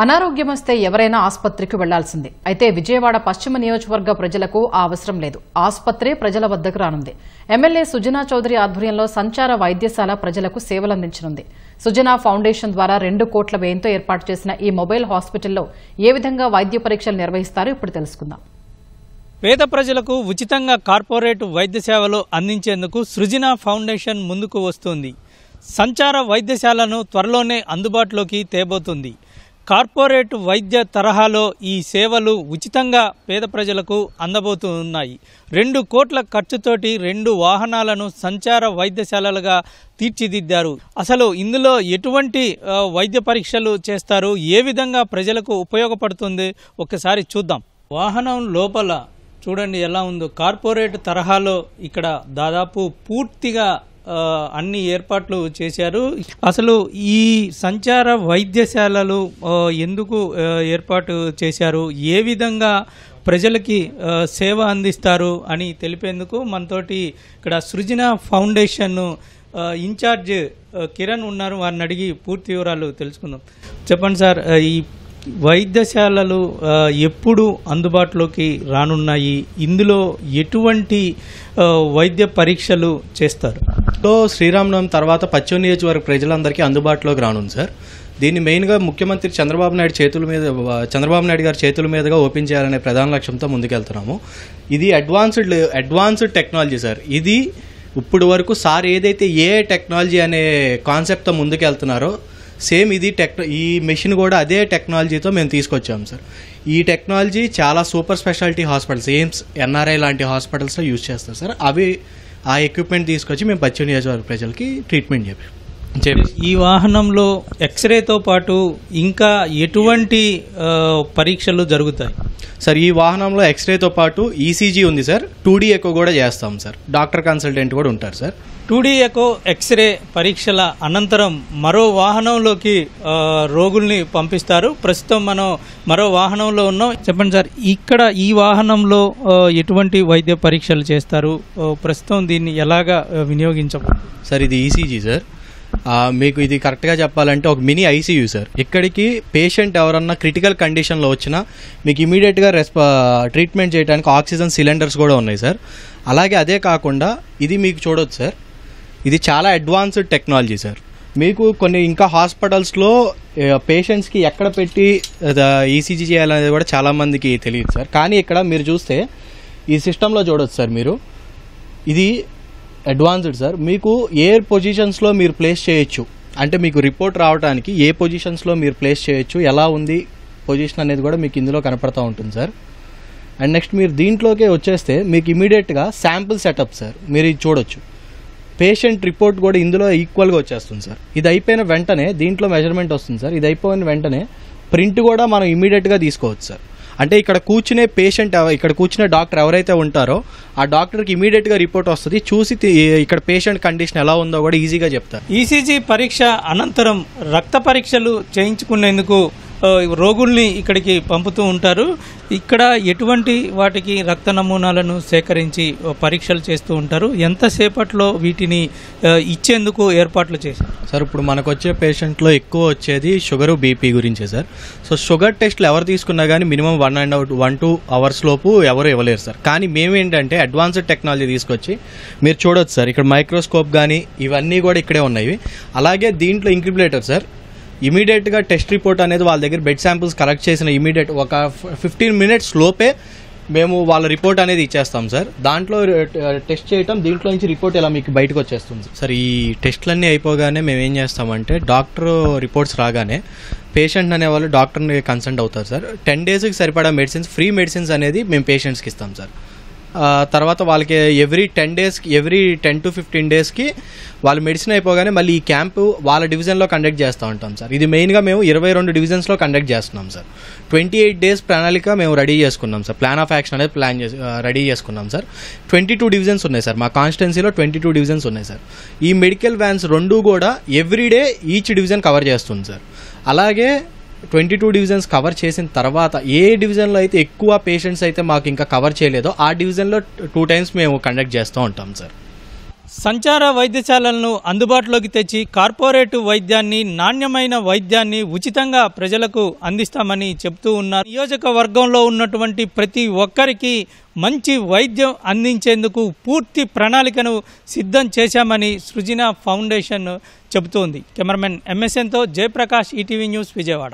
అనారోగ్యం వస్తే ఎవరైనా ఆసుపత్రికి వెళ్లాల్సిందే. అయితే విజయవాడ పశ్చిమ నియోజకవర్గ ప్రజలకు ఆ అవసరం లేదు. ఆసుపత్రి ప్రజల వద్దకు రానుంది. ఎమ్మెల్యే సుజనా చౌదరి ఆధ్వర్యంలో సంచార వైద్యశాల ప్రజలకు సేవలందించనుంది. సుజనా ఫౌండేషన్ ద్వారా 2 కోట్ల వ్యయంతో ఏర్పాటు చేసిన ఈ మొబైల్ హాస్పిటల్లో ఏ విధంగా వైద్య పరీక్షలు నిర్వహిస్తారో ఇప్పుడు తెలుసుకుందాం. పేద ప్రజలకు ఉచితంగా కార్పొరేట్ వైద్య సేవలు అందించేందుకు సృజనా ఫౌండేషన్ ముందుకు వస్తుంది. సంచార వైద్యశాలను త్వరలోనే అందుబాటులోకి తేబోతుంది. కార్పొరేట్ వైద్య తరహాలో ఈ సేవలు ఉచితంగా పేద ప్రజలకు అందబోతున్నాయి. 2 కోట్ల ఖర్చుతోటి 2 వాహనాలను సంచార వైద్యశాలలుగా తీర్చిదిద్దారు. అసలు ఇందులో ఎటువంటి వైద్య పరీక్షలు చేస్తారు, ఏ విధంగా ప్రజలకు ఉపయోగపడుతుంది ఒకసారి చూద్దాం. వాహనం లోపల చూడండి ఎలా ఉందో. కార్పొరేట్ తరహాలో ఇక్కడ దాదాపు పూర్తిగా అన్ని ఏర్పాట్లు చేశారు. అసలు ఈ సంచార వైద్యశాలలు ఎందుకు ఏర్పాటు చేశారు, ఏ విధంగా ప్రజలకి సేవ అందిస్తారు అని తెలిపేందుకు మనతోటి ఇక్కడ సృజనా ఫౌండేషన్ ఇన్ఛార్జ్ కిరణ్ ఉన్నారు. వారిని అడిగి పూర్తి వివరాలు తెలుసుకుందాం. చెప్పండి సార్, ఈ వైద్యశాలలు ఎప్పుడు అందుబాటులోకి రానున్నాయి, ఇందులో ఎటువంటి వైద్య పరీక్షలు చేస్తారు? శ్రీరామనవమి తర్వాత పశ్చిమ నియోజకవర్గ ప్రజలందరికీ అందుబాటులోకి రానుంది సార్. దీన్ని మెయిన్గా ముఖ్యమంత్రి చంద్రబాబు నాయుడు గారి చేతుల మీదుగా ఓపెన్ చేయాలనే ప్రధాన లక్ష్యంతో ముందుకెళ్తున్నాము. ఇది అడ్వాన్స్డ్ టెక్నాలజీ సార్. ఇది ఇప్పుడు వరకు సార్ ఏదైతే ఏ టెక్నాలజీ అనే కాన్సెప్ట్తో ముందుకెళ్తున్నారో సేమ్ ఇది ఈ మెషిన్ కూడా అదే టెక్నాలజీతో మేము తీసుకొచ్చాము సార్. ఈ టెక్నాలజీ చాలా super speciality hospitals, AIIMS, NRI లాంటి హాస్పిటల్స్లో యూజ్ చేస్తారు సార్. ఆ ఎక్విప్మెంట్ తీసుకొచ్చి మేము పశ్చిమ నియోజకవర్గ ప్రజలకి ట్రీట్మెంట్ చెప్పి. ఈ వాహనంలో ఎక్స్రేతో పాటు ఇంకా ఎటువంటి పరీక్షలు జరుగుతాయి సార్? ఈ వాహనంలో ఎక్స్రేతో పాటు ఈసీజీ ఉంది సార్, 2D ఎకో కూడా చేస్తాం సార్. డాక్టర్ కన్సల్టెంట్ కూడా ఉంటారు సార్. 2D ఎకో ఎక్స్రే పరీక్షల అనంతరం మరో వాహనంలోకి రోగుల్ని పంపిస్తారు. ప్రస్తుతం మనం మరో వాహనంలో ఉన్నాం. చెప్పండి సార్, ఇక్కడ ఈ వాహనంలో ఎటువంటి వైద్య పరీక్షలు చేస్తారు, ప్రస్తుతం దీన్ని ఎలాగా వినియోగించవచ్చు? సార్ ఇది ఈసీజీ సార్. మీకు ఇది కరెక్ట్గా చెప్పాలంటే ఒక మినీ ఐసీయూ సార్. ఇక్కడికి పేషెంట్ ఎవరన్నా క్రిటికల్ కండిషన్లో వచ్చినా మీకు ఇమీడియట్గా ట్రీట్మెంట్ చేయడానికి ఆక్సిజన్ సిలిండర్స్ కూడా ఉన్నాయి సార్. అలాగే అదే కాకుండా ఇది మీకు చూడొచ్చు సార్, ఇది చాలా అడ్వాన్స్డ్ టెక్నాలజీ సార్. మీకు కొన్ని ఇంకా హాస్పిటల్స్లో పేషెంట్స్కి ఎక్కడ పెట్టి ఈసీజీ చేయాలనేది కూడా చాలామందికి తెలియదు సార్. కానీ ఇక్కడ మీరు చూస్తే ఈ సిస్టంలో చూడొచ్చు సార్. మీరు ఇది అడ్వాన్స్డ్ సార్. మీకు ఏ పొజిషన్స్లో మీరు ప్లేస్ చేయొచ్చు అంటే మీకు రిపోర్ట్ రావడానికి ఏ పొజిషన్స్లో మీరు ప్లేస్ చేయొచ్చు, ఎలా ఉంది పొజిషన్ అనేది కూడా మీకు ఇందులో కనపడతా ఉంటుంది సార్. అండ్ నెక్స్ట్ మీరు దీంట్లోకే వచ్చేస్తే మీకు ఇమీడియట్గా శాంపుల్ సెటప్ సార్. మీరు ఇది చూడొచ్చు. పేషెంట్ రిపోర్ట్ కూడా ఇందులో ఈక్వల్గా వచ్చేస్తుంది సార్. ఇది అయిపోయిన వెంటనే దీంట్లో మెజర్మెంట్ వస్తుంది సార్. ఇది అయిపోయిన వెంటనే ప్రింట్ కూడా మనం ఇమీడియట్గా తీసుకోవచ్చు సార్. అంటే ఇక్కడ కూర్చునే పేషెంట్, ఇక్కడ కూర్చునే డాక్టర్ ఎవరైతే ఉంటారో ఆ డాక్టర్కి ఇమీడియట్గా రిపోర్ట్ వస్తుంది. చూసి ఇక్కడ పేషెంట్ కండిషన్ ఎలా ఉందో కూడా ఈజీగా చెప్తారు. ఈసీజీ పరీక్ష అనంతరం రక్త పరీక్షలు చేయించుకునేందుకు రోగుల్ని ఇక్కడికి పంపుతూ ఉంటారు. ఇక్కడ ఎటువంటి వాటికి రక్త నమూనాలను సేకరించి పరీక్షలు చేస్తూ ఉంటారు. ఎంతసేపట్లో వీటిని ఇచ్చేందుకు ఏర్పాట్లు చేశారు సార్? ఇప్పుడు మనకు వచ్చే పేషెంట్లో ఎక్కువ వచ్చేది షుగరు, బీపీ గురించే సార్. సో షుగర్ టెస్ట్లు ఎవరు తీసుకున్నా కానీ మినిమం 1.5 అవర్స్ లోపు ఎవరు ఇవ్వలేరు సార్. కానీ మేమేంటంటే అడ్వాన్స్డ్ టెక్నాలజీ తీసుకొచ్చి మీరు చూడొచ్చు సార్. ఇక్కడ మైక్రోస్కోప్ కానీ ఇవన్నీ కూడా ఇక్కడే ఉన్నాయి. అలాగే దీంట్లో ఇంక్యుబులేటర్ సార్. ఇమీడియట్గా టెస్ట్ రిపోర్ట్ అనేది వాళ్ళ దగ్గర బెడ్ శాంపుల్స్ కలెక్ట్ చేసిన ఇమీడియట్ ఒక 15 minutes లోపే మేము వాళ్ళ రిపోర్ట్ అనేది ఇచ్చేస్తాం సార్. దాంట్లో టెస్ట్ చేయటం, దీంట్లో నుంచి రిపోర్ట్ ఇలా మీకు బయటకు వచ్చేస్తుంది సార్. ఈ టెస్ట్లన్నీ అయిపోగానే మేము ఏం చేస్తామంటే డాక్టర్ రిపోర్ట్స్ రాగానే పేషెంట్ అనేవాళ్ళు డాక్టర్ని కన్సల్ట్ అవుతారు సార్. 10 daysకి సరిపడా మెడిసిన్స్, ఫ్రీ మెడిసిన్స్ అనేది మేము పేషెంట్స్కి ఇస్తాం సార్. తర్వాత వాళ్ళకి ఎవ్రీ 10 to 15 daysకి వాళ్ళ మెడిసిన్ అయిపోగానే మళ్ళీ ఈ క్యాంపు వాళ్ళ డివిజన్లో కండక్ట్ చేస్తూ ఉంటాం సార్. ఇది మెయిన్గా మేము 22 డివిజన్స్లో కండక్ట్ చేస్తున్నాం సార్. 28 days ప్రణాళిక మేము రెడీ చేసుకున్నాం సార్. ప్లాన్ ఆఫ్ యాక్షన్ అనేది రెడీ చేసుకున్నాం సార్. 22 డివిజన్స్ ఉన్నాయి సార్. మా కాన్స్టిట్యున్సీలో 22 డివిజన్స్ ఉన్నాయి సార్. ఈ మెడికల్ వ్యాన్స్ 2 కూడా ఎవ్రీడే ఈచ్ డివిజన్ కవర్ చేస్తుంది సార్. అలాగే 22 డివిజన్స్ కవర్ చేసిన తర్వాత ఏ డివిజన్లో అయితే ఎక్కువ పేషెంట్స్ అయితే మాకు ఇంకా కవర్ చేయలేదో ఆ డివిజన్లో 2 times మేము కండక్ట్ చేస్తూ ఉంటాం సార్. సంచార వైద్యశాలలను అందుబాటులోకి తెచ్చి కార్పొరేట్ వైద్యాన్ని, నాణ్యమైన వైద్యాన్ని ఉచితంగా ప్రజలకు అందిస్తామని చెప్తూ ఉన్నారు. నియోజకవర్గంలో ఉన్నటువంటి ప్రతి ఒక్కరికి మంచి వైద్యం అందించేందుకు పూర్తి ప్రణాళికను సిద్ధం చేశామని సృజన ఫౌండేషన్ చెబుతోంది. కెమెరామెన్ MSNతో జయప్రకాష్, ఈటీవీ న్యూస్, విజయవాడ.